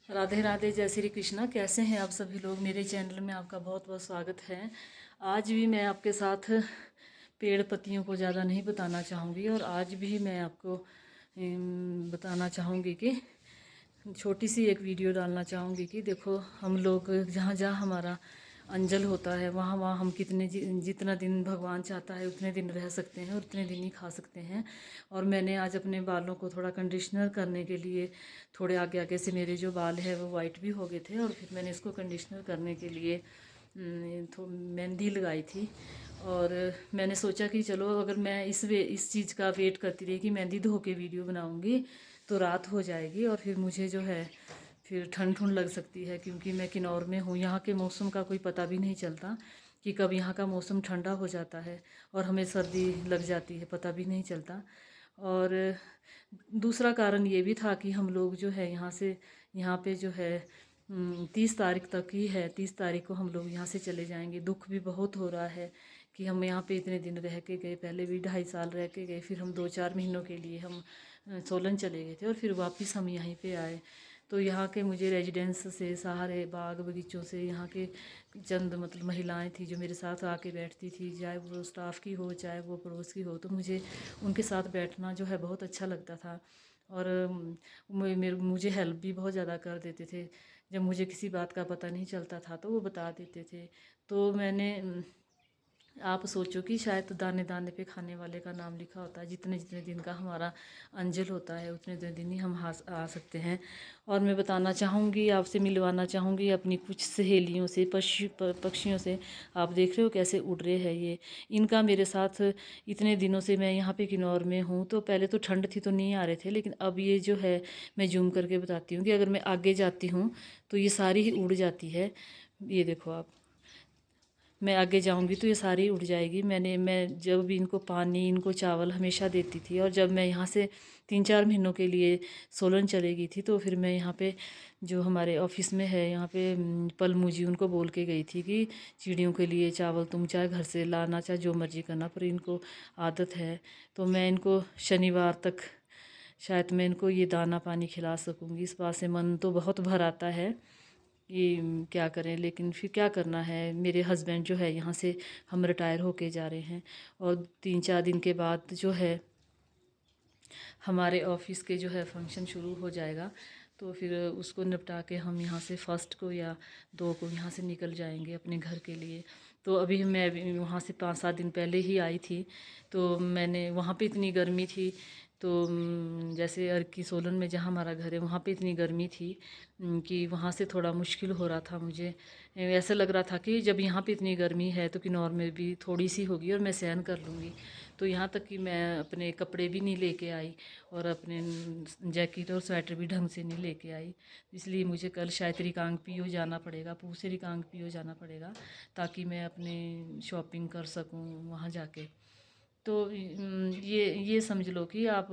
राधे राधे, जय श्री कृष्णा। कैसे हैं आप सभी लोग? मेरे चैनल में आपका बहुत बहुत स्वागत है। आज भी मैं आपके साथ पेड़ पत्तियों को ज़्यादा नहीं बताना चाहूँगी और आज भी मैं आपको बताना चाहूँगी कि छोटी सी एक वीडियो डालना चाहूँगी कि देखो, हम लोग जहाँ जहाँ हमारा अंजल होता है वहाँ वहाँ हम जितना दिन भगवान चाहता है उतने दिन रह सकते हैं और उतने दिन ही खा सकते हैं। और मैंने आज अपने बालों को थोड़ा कंडीशनर करने के लिए, थोड़े आगे आगे से मेरे जो बाल है वो वाइट भी हो गए थे और फिर मैंने इसको कंडीशनर करने के लिए तो मेहंदी लगाई थी। और मैंने सोचा कि चलो, अगर मैं इस चीज़ का वेट करती रही कि मेहंदी धो के वीडियो बनाऊंगी तो रात हो जाएगी और फिर मुझे जो है फिर ठंड ठंड लग सकती है, क्योंकि मैं किन्नौर में हूँ। यहाँ के मौसम का कोई पता भी नहीं चलता कि कब यहाँ का मौसम ठंडा हो जाता है और हमें सर्दी लग जाती है, पता भी नहीं चलता। और दूसरा कारण ये भी था कि हम लोग जो है यहाँ पे जो है 30 तारीख तक ही है। 30 तारीख को हम लोग यहाँ से चले जाएंगे। दुख भी बहुत हो रहा है कि हम यहाँ पे इतने दिन रह के गए, पहले भी 2.5 साल रह के गए, फिर हम 2-4 महीनों के लिए हम सोलन चले गए थे और फिर वापस हम यहीं पे आए। तो यहाँ के मुझे रेजिडेंस से, सारे बाग बगीचों से, यहाँ के चंद मतलब महिलाएं थी जो मेरे साथ आके बैठती थी, चाहे वो स्टाफ की हो चाहे वो पड़ोस की हो, तो मुझे उनके साथ बैठना जो है बहुत अच्छा लगता था। और मुझे हेल्प भी बहुत ज़्यादा कर देते थे। जब मुझे किसी बात का पता नहीं चलता था तो वो बता देते थे। तो मैंने आप सोचो कि शायद दाने दाने पे खाने वाले का नाम लिखा होता है। जितने जितने दिन का हमारा अंजल होता है उतने उतने दिन ही हम आ सकते हैं। और मैं बताना चाहूँगी, आपसे मिलवाना चाहूँगी अपनी कुछ सहेलियों से, पक्षियों से। आप देख रहे हो कैसे उड़ रहे हैं ये। इनका मेरे साथ इतने दिनों से, मैं यहाँ पे किन्नौर में हूँ तो पहले तो ठंड थी तो नहीं आ रहे थे, लेकिन अब ये जो है, मैं जूम करके बताती हूँ कि अगर मैं आगे जाती हूँ तो ये सारी ही उड़ जाती है। ये देखो आप, मैं आगे जाऊंगी तो ये सारी उड़ जाएगी। मैं जब भी इनको पानी, इनको चावल हमेशा देती थी। और जब मैं यहाँ से 3-4 महीनों के लिए सोलन चली गई थी तो फिर मैं यहाँ पे जो हमारे ऑफिस में है यहाँ पे पलमू जी, उनको बोल के गई थी कि चिड़ियों के लिए चावल तुम चाहे घर से लाना चाहे जो मर्जी करना, पर इनको आदत है। तो मैं इनको शनिवार तक शायद मैं इनको ये दाना पानी खिला सकूँगी। इस बात से मन तो बहुत भर आता है कि क्या करें, लेकिन फिर क्या करना है। मेरे हस्बैंड जो है यहाँ से, हम रिटायर होके जा रहे हैं और 3-4 दिन के बाद जो है हमारे ऑफिस के जो है फंक्शन शुरू हो जाएगा। तो फिर उसको निपटा के हम यहाँ से 1 को या 2 को यहाँ से निकल जाएंगे अपने घर के लिए। तो अभी मैं अभी वहाँ से 5-7 दिन पहले ही आई थी। तो मैंने वहाँ पे इतनी गर्मी थी, तो जैसे अर्की सोलन में जहाँ हमारा घर है वहाँ पे इतनी गर्मी थी कि वहाँ से थोड़ा मुश्किल हो रहा था मुझे। ऐसा लग रहा था कि जब यहाँ पे इतनी गर्मी है तो किन्नौर में भी थोड़ी सी होगी और मैं सहन कर लूँगी। तो यहाँ तक कि मैं अपने कपड़े भी नहीं लेके आई और अपने जैकेट और स्वेटर भी ढंग से नहीं लेके आई। इसलिए मुझे कल शायद रिकांगपिओ जाना पड़ेगा, पूह से रिकांगपिओ जाना पड़ेगा, ताकि मैं अपने शॉपिंग कर सकूँ वहाँ जाके। तो ये समझ लो कि आप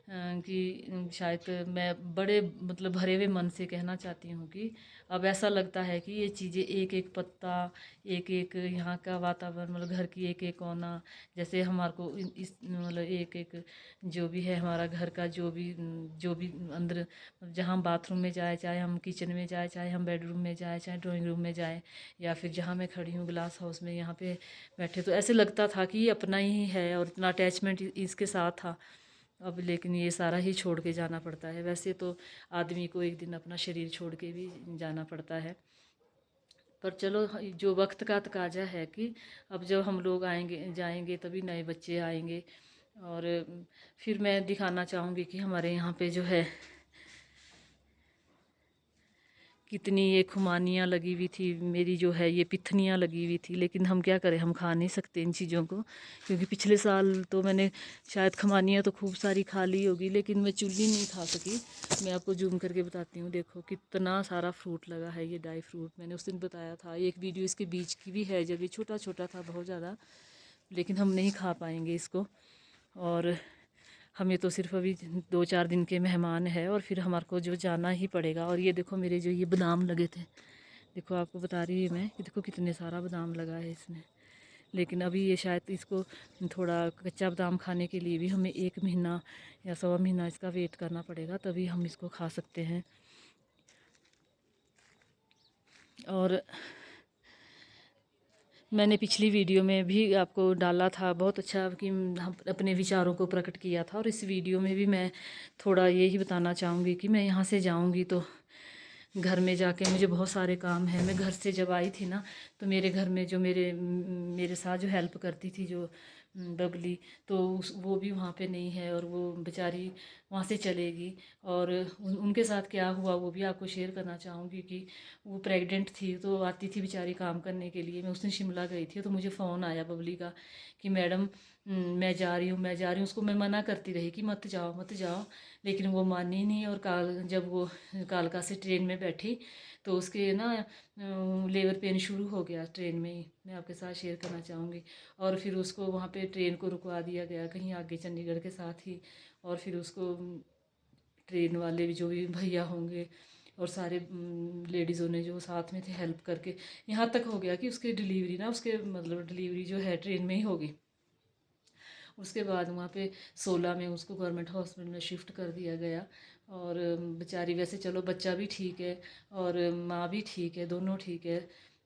कि शायद मैं बड़े मतलब भरे हुए मन से कहना चाहती हूँ कि अब ऐसा लगता है कि ये चीज़ें, एक एक पत्ता, एक एक यहाँ का वातावरण, मतलब घर की एक एक कोना, जैसे हमारे को इस मतलब एक एक जो भी है हमारा घर का, जो भी अंदर, जहाँ हम बाथरूम में जाए, चाहे हम किचन में जाए, चाहे हम बेडरूम में जाए, चाहे ड्राइंग रूम में जाए, या फिर जहाँ मैं खड़ी हूँ ग्लास हाउस में यहाँ पे बैठे, तो ऐसे लगता था कि ये अपना ही है और इतना अटैचमेंट इसके साथ था। अब लेकिन ये सारा ही छोड़ के जाना पड़ता है। वैसे तो आदमी को एक दिन अपना शरीर छोड़ के भी जाना पड़ता है, पर चलो, जो वक्त का तकाजा है कि अब जब हम लोग आएंगे जाएंगे तभी नए बच्चे आएंगे। और फिर मैं दिखाना चाहूँगी कि हमारे यहाँ पे जो है कितनी ये खुमानियाँ लगी हुई थी, मेरी जो है ये पिथनियाँ लगी हुई थी। लेकिन हम क्या करें, हम खा नहीं सकते इन चीज़ों को, क्योंकि पिछले साल तो मैंने शायद खमानियाँ तो खूब सारी खा ली होगी, लेकिन मैं चुल्ली नहीं खा सकी। मैं आपको जूम करके बताती हूँ, देखो कितना सारा फ्रूट लगा है, ये ड्राई फ्रूट। मैंने उस दिन बताया था, एक वीडियो इसके बीच की भी है जब ये छोटा छोटा था बहुत ज़्यादा, लेकिन हम नहीं खा पाएंगे इसको। और हमें तो सिर्फ अभी 2-4 दिन के मेहमान है और फिर हमारे को जो जाना ही पड़ेगा। और ये देखो मेरे जो ये बादाम लगे थे, देखो आपको बता रही हूँ मैं कि देखो कितने सारा बादाम लगा है इसमें। लेकिन अभी ये शायद इसको थोड़ा कच्चा बादाम खाने के लिए भी हमें 1 महीना या 1.25 महीना इसका वेट करना पड़ेगा, तभी हम इसको खा सकते हैं। और मैंने पिछली वीडियो में भी आपको डाला था, बहुत अच्छा कि हम अपने विचारों को प्रकट किया था। और इस वीडियो में भी मैं थोड़ा यही बताना चाहूँगी कि मैं यहाँ से जाऊँगी तो घर में जाके मुझे बहुत सारे काम हैं। मैं घर से जब आई थी ना, तो मेरे घर में जो मेरे साथ जो हेल्प करती थी, जो बबली, तो वो भी वहाँ पे नहीं है, और वो बेचारी वहाँ से चलेगी। और उनके साथ क्या हुआ वो भी आपको शेयर करना चाहूँगी कि वो प्रेग्नेंट थी, तो आती थी बेचारी काम करने के लिए। मैं उस दिन शिमला गई थी, तो मुझे फ़ोन आया बबली का कि मैडम मैं जा रही हूँ, मैं जा रही हूँ। उसको मैं मना करती रही कि मत जाओ मत जाओ, लेकिन वो मानी नहीं। और जब वो कालका से ट्रेन में बैठी, तो उसके ना लेबर पेन शुरू हो गया ट्रेन में ही, मैं आपके साथ शेयर करना चाहूँगी। और फिर उसको वहाँ पे ट्रेन को रुकवा दिया गया कहीं आगे चंडीगढ़ के साथ ही। और फिर उसको ट्रेन वाले भी जो भी भैया होंगे और सारे लेडीज़ों ने जो साथ में थे हेल्प करके, यहाँ तक हो गया कि उसकी डिलीवरी ना, उसके मतलब डिलीवरी जो है ट्रेन में ही होगी। उसके बाद वहाँ पे 16 में उसको गवर्नमेंट हॉस्पिटल में शिफ्ट कर दिया गया। और बेचारी, वैसे चलो बच्चा भी ठीक है और माँ भी ठीक है, दोनों ठीक है।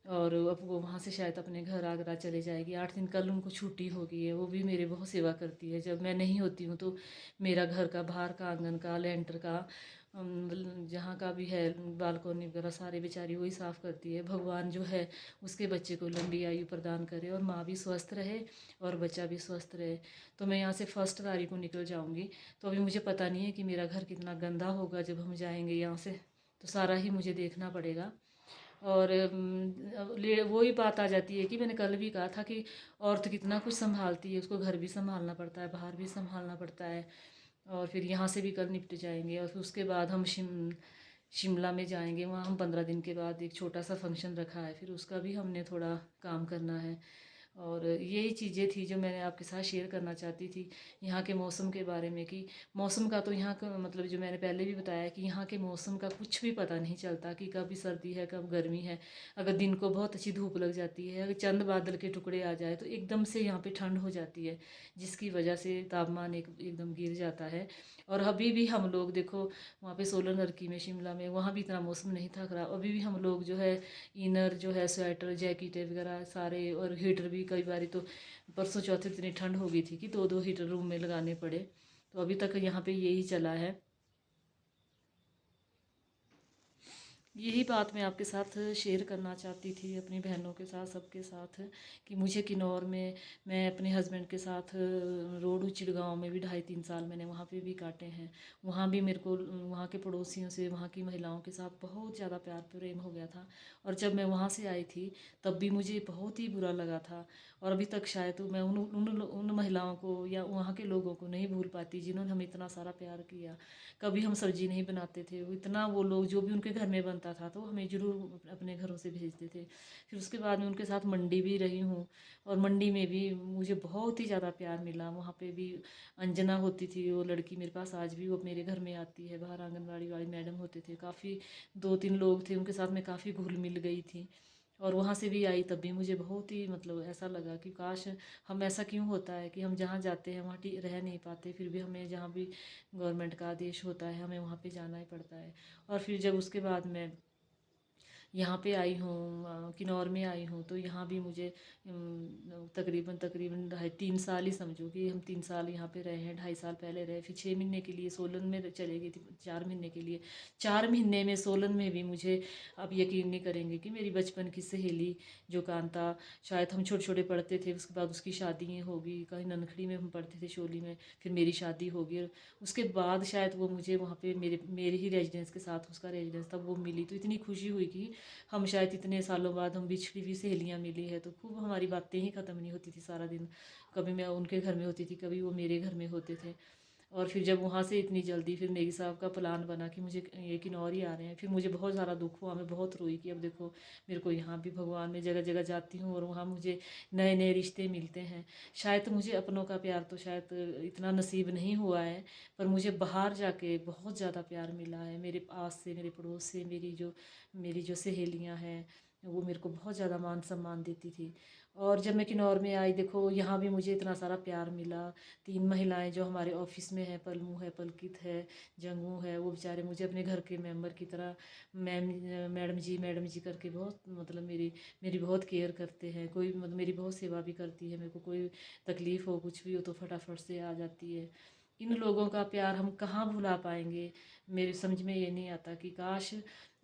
और अब वो वहाँ से शायद अपने घर आगरा चले जाएगी। 8 दिन कल उनको छुट्टी हो गई है। वो भी मेरे बहुत सेवा करती है। जब मैं नहीं होती हूँ तो मेरा घर का, बाहर का, आंगन का, लेंटर का, जहाँ का भी है, बालकोनी वगैरह सारे बेचारी वही साफ़ करती है। भगवान जो है उसके बच्चे को लंबी आयु प्रदान करे, और माँ भी स्वस्थ रहे और बच्चा भी स्वस्थ रहे। तो मैं यहाँ से 1 तारीख को निकल जाऊँगी। तो अभी मुझे पता नहीं है कि मेरा घर कितना गंदा होगा जब हम जाएंगे यहाँ से, तो सारा ही मुझे देखना पड़ेगा। और वही बात आ जाती है कि मैंने कल भी कहा था कि औरत कितना कुछ संभालती है, उसको घर भी संभालना पड़ता है, बाहर भी संभालना पड़ता है। और फिर यहाँ से भी कल निपट जाएंगे, और फिर उसके बाद हम शिमला में जाएंगे। वहाँ हम 15 दिन के बाद एक छोटा सा फंक्शन रखा है, फिर उसका भी हमने थोड़ा काम करना है। और यही चीज़ें थी जो मैंने आपके साथ शेयर करना चाहती थी यहाँ के मौसम के बारे में। कि मौसम का तो यहाँ का मतलब, जो मैंने पहले भी बताया कि यहाँ के मौसम का कुछ भी पता नहीं चलता कि कभी सर्दी है कब गर्मी है। अगर दिन को बहुत अच्छी धूप लग जाती है, अगर चंद बादल के टुकड़े आ जाए तो एकदम से यहाँ पे ठंड हो जाती है, जिसकी वजह से तापमान एकदम गिर जाता है। और अभी भी हम लोग देखो, वहाँ पे सोलन नरकी में, शिमला में, वहाँ भी इतना मौसम नहीं था खराब। अभी भी हम लोग जो है इनर जो है, स्वेटर, जैकेटें वगैरह सारे, और हीटर भी कई बार तो परसों चौथे इतनी ठंड हो गई थी कि 2-2 हीटर रूम में लगाने पड़े। तो अभी तक यहाँ पे यही चला है। यही बात मैं आपके साथ शेयर करना चाहती थी, अपनी बहनों के साथ, सबके साथ, कि मुझे किन्नौर में, मैं अपने हस्बैंड के साथ रोड चिड़गांव में भी 2.5-3 साल मैंने वहाँ पे भी काटे हैं। वहाँ भी मेरे को वहाँ के पड़ोसियों से, वहाँ की महिलाओं के साथ बहुत ज़्यादा प्यार प्रेम हो गया था। और जब मैं वहाँ से आई थी तब भी मुझे बहुत ही बुरा लगा था। और अभी तक शायद मैं उन महिलाओं को या वहाँ के लोगों को नहीं भूल पाती जिन्होंने हमें इतना सारा प्यार किया। कभी हम सब्जी नहीं बनाते थे, वो इतना, वो लोग जो भी उनके घर में बनता था तो हमें ज़रूर अपने घरों से भेजते थे। फिर उसके बाद में उनके साथ मंडी भी रही हूँ, और मंडी में भी मुझे बहुत ही ज़्यादा प्यार मिला। वहाँ पे भी अंजना होती थी, वो लड़की मेरे पास आज भी वो मेरे घर में आती है। बाहर आंगनबाड़ी वाली मैडम होते थे, काफ़ी 2-3 लोग थे, उनके साथ मैं काफ़ी घुल मिल गई थी। और वहाँ से भी आई तब भी मुझे बहुत ही मतलब ऐसा लगा कि काश, हम, ऐसा क्यों होता है कि हम जहाँ जाते हैं वहाँ रह नहीं पाते, फिर भी हमें जहाँ भी गवर्नमेंट का आदेश होता है हमें वहाँ पे जाना ही पड़ता है। और फिर जब उसके बाद मैं यहाँ पे आई हूँ, किन्नौर में आई हूँ, तो यहाँ भी मुझे तकरीबन तकरीबन 2.5-3 साल ही समझो कि हम 3 साल यहाँ पे रहे हैं। 2.5 साल पहले रहे, फिर 6 महीने के लिए सोलन में चले गई थी, 4 महीने के लिए। 4 महीने में सोलन में भी मुझे, आप यकीन नहीं करेंगे कि मेरी बचपन की सहेली जो कांता, शायद हम छोटे छोटे पढ़ते थे, उसके बाद उसकी शादी होगी, कहीं ननखड़ी में हम पढ़ते थे, शोली में, फिर मेरी शादी होगी। और उसके बाद शायद वो मुझे वहाँ पे मेरे ही रेजिडेंस के साथ, उसका रेजिडेंस था, वो मिली। तो इतनी खुशी हुई कि हम शायद इतने सालों बाद हम बिछड़ी हुई सहेलियाँ मिली है। तो खूब हमारी बातें ही ख़त्म नहीं होती थी सारा दिन। कभी मैं उनके घर में होती थी, कभी वो मेरे घर में होते थे। और फिर जब वहाँ से इतनी जल्दी फिर नेगी साहब का प्लान बना कि मुझे ये किन्नौर ही आ रहे हैं, फिर मुझे बहुत ज़्यादा दुख हुआ, मैं बहुत रोई कि अब देखो मेरे को यहाँ भी, भगवान में जगह जगह जाती हूँ और वहाँ मुझे नए नए रिश्ते मिलते हैं। शायद मुझे अपनों का प्यार तो शायद इतना नसीब नहीं हुआ है, पर मुझे बाहर जाके बहुत ज़्यादा प्यार मिला है, मेरे पास से, मेरे पड़ोस से, मेरी जो सहेलियाँ हैं, वो मेरे को बहुत ज़्यादा मान सम्मान देती थी। और जब मैं किन्नौर में आई, देखो यहाँ भी मुझे इतना सारा प्यार मिला। 3 महिलाएं जो हमारे ऑफिस में है, पलमू है, पलकित है, जंगू है, वो बेचारे मुझे अपने घर के मेंबर की तरह मैम, मैडम जी करके बहुत मतलब मेरी मेरी बहुत केयर करते हैं। कोई मतलब मेरी बहुत सेवा भी करती है। मेरे को कोई तकलीफ़ हो, कुछ भी हो तो फटाफट से आ जाती है। इन लोगों का प्यार हम कहाँ भुला पाएंगे। मेरे समझ में ये नहीं आता कि काश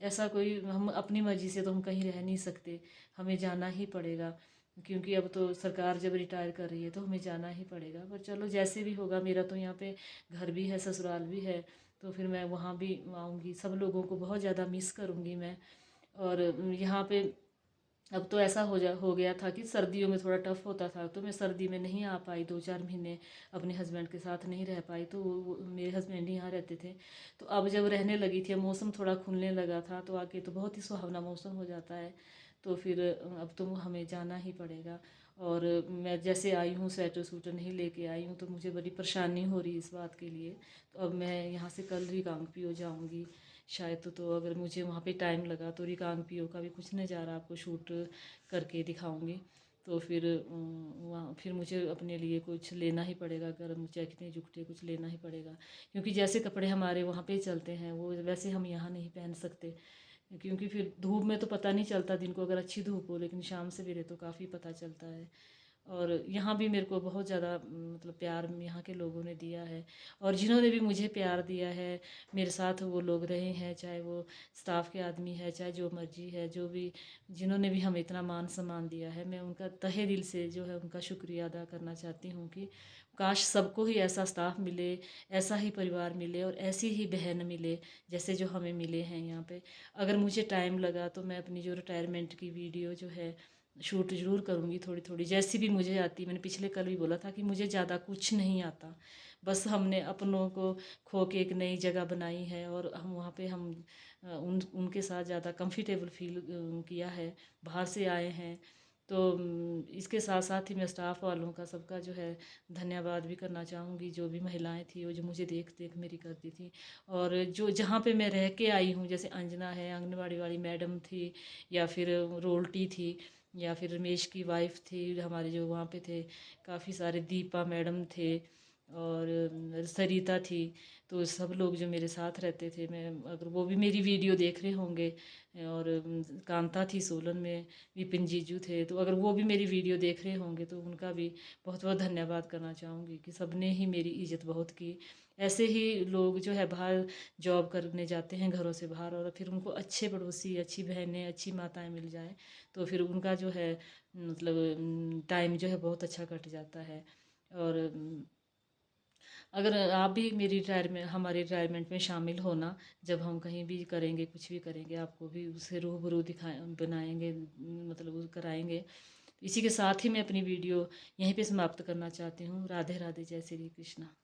ऐसा कोई, हम अपनी मर्जी से तो हम कहीं रह नहीं सकते, हमें जाना ही पड़ेगा। क्योंकि अब तो सरकार जब रिटायर कर रही है तो हमें जाना ही पड़ेगा। पर चलो जैसे भी होगा, मेरा तो यहाँ पे घर भी है, ससुराल भी है, तो फिर मैं वहाँ भी आऊँगी। सब लोगों को बहुत ज़्यादा मिस करूँगी मैं। और यहाँ पे अब तो ऐसा हो गया था कि सर्दियों में थोड़ा टफ होता था, तो मैं सर्दी में नहीं आ पाई, 2-4 महीने अपने हस्बैंड के साथ नहीं रह पाई। तो मेरे हस्बैंड यहाँ रहते थे। तो अब जब रहने लगी थी, मौसम थोड़ा खुलने लगा था, तो आके तो बहुत ही सुहावना मौसम हो जाता है। तो फिर अब तो हमें जाना ही पड़ेगा। और मैं जैसे आई हूँ, स्वेटर सूटर नहीं लेके आई हूँ, तो मुझे बड़ी परेशानी हो रही है इस बात के लिए। तो अब मैं यहाँ से कल रिकांगपिओ जाऊँगी शायद। तो अगर मुझे वहाँ पे टाइम लगा तो रिकांगपिओ का भी कुछ नज़ारा आपको शूट करके दिखाऊंगी। तो फिर वहाँ फिर मुझे अपने लिए कुछ लेना ही पड़ेगा, गर्म जैकेटें जुकटे कुछ लेना ही पड़ेगा। क्योंकि जैसे कपड़े हमारे वहाँ पे चलते हैं वो वैसे हम यहाँ नहीं पहन सकते। क्योंकि फिर धूप में तो पता नहीं चलता दिन को, अगर अच्छी धूप हो, लेकिन शाम सवेरे तो काफ़ी पता चलता है। और यहाँ भी मेरे को बहुत ज़्यादा मतलब प्यार यहाँ के लोगों ने दिया है। और जिन्होंने भी मुझे प्यार दिया है, मेरे साथ वो लोग रहे हैं, चाहे वो स्टाफ के आदमी है, चाहे जो मर्जी है, जो भी जिन्होंने भी हमें इतना मान सम्मान दिया है, मैं उनका तहे दिल से जो है उनका शुक्रिया अदा करना चाहती हूँ कि काश सबको ही ऐसा स्टाफ मिले, ऐसा ही परिवार मिले और ऐसी ही बहन मिले जैसे जो हमें मिले हैं यहाँ पे। अगर मुझे टाइम लगा तो मैं अपनी जो रिटायरमेंट की वीडियो जो है शूट ज़रूर करूँगी, थोड़ी थोड़ी जैसी भी मुझे आती। मैंने पिछले कल भी बोला था कि मुझे ज़्यादा कुछ नहीं आता, बस हमने अपनों को खो के एक नई जगह बनाई है और हम वहाँ पे हम उनके साथ ज़्यादा कंफर्टेबल फील किया है। बाहर से आए हैं तो इसके साथ साथ ही मैं स्टाफ वालों का सबका जो है धन्यवाद भी करना चाहूँगी। जो भी महिलाएं थी वो जो मुझे देख देख मेरी करती थी। और जो जहाँ पे मैं रह के आई हूँ, जैसे अंजना है, आंगनबाड़ी वाली मैडम थी, या फिर रोल्टी थी, या फिर रमेश की वाइफ थी हमारे जो वहाँ पे थे, काफ़ी सारे दीपा मैडम थे, और सरिता थी। तो सब लोग जो मेरे साथ रहते थे, मैं अगर वो भी मेरी वीडियो देख रहे होंगे, और कांता थी सोलन में, विपिन जीजू थे, तो अगर वो भी मेरी वीडियो देख रहे होंगे तो उनका भी बहुत बहुत धन्यवाद करना चाहूँगी कि सबने ही मेरी इज़्ज़त बहुत की। ऐसे ही लोग जो है बाहर जॉब करने जाते हैं घरों से बाहर, और फिर उनको अच्छे पड़ोसी, अच्छी बहनें, अच्छी माताएं मिल जाएं, तो फिर उनका जो है मतलब टाइम जो है बहुत अच्छा कट जाता है। और अगर आप भी मेरी रिटायरमेंट हमारे रिटायरमेंट में शामिल होना, जब हम कहीं भी करेंगे, कुछ भी करेंगे, आपको भी उससे रूबरू दिखाए बनाएंगे, मतलब वो कराएंगे। इसी के साथ ही मैं अपनी वीडियो यहीं पे समाप्त करना चाहती हूँ। राधे राधे, जय श्री कृष्णा।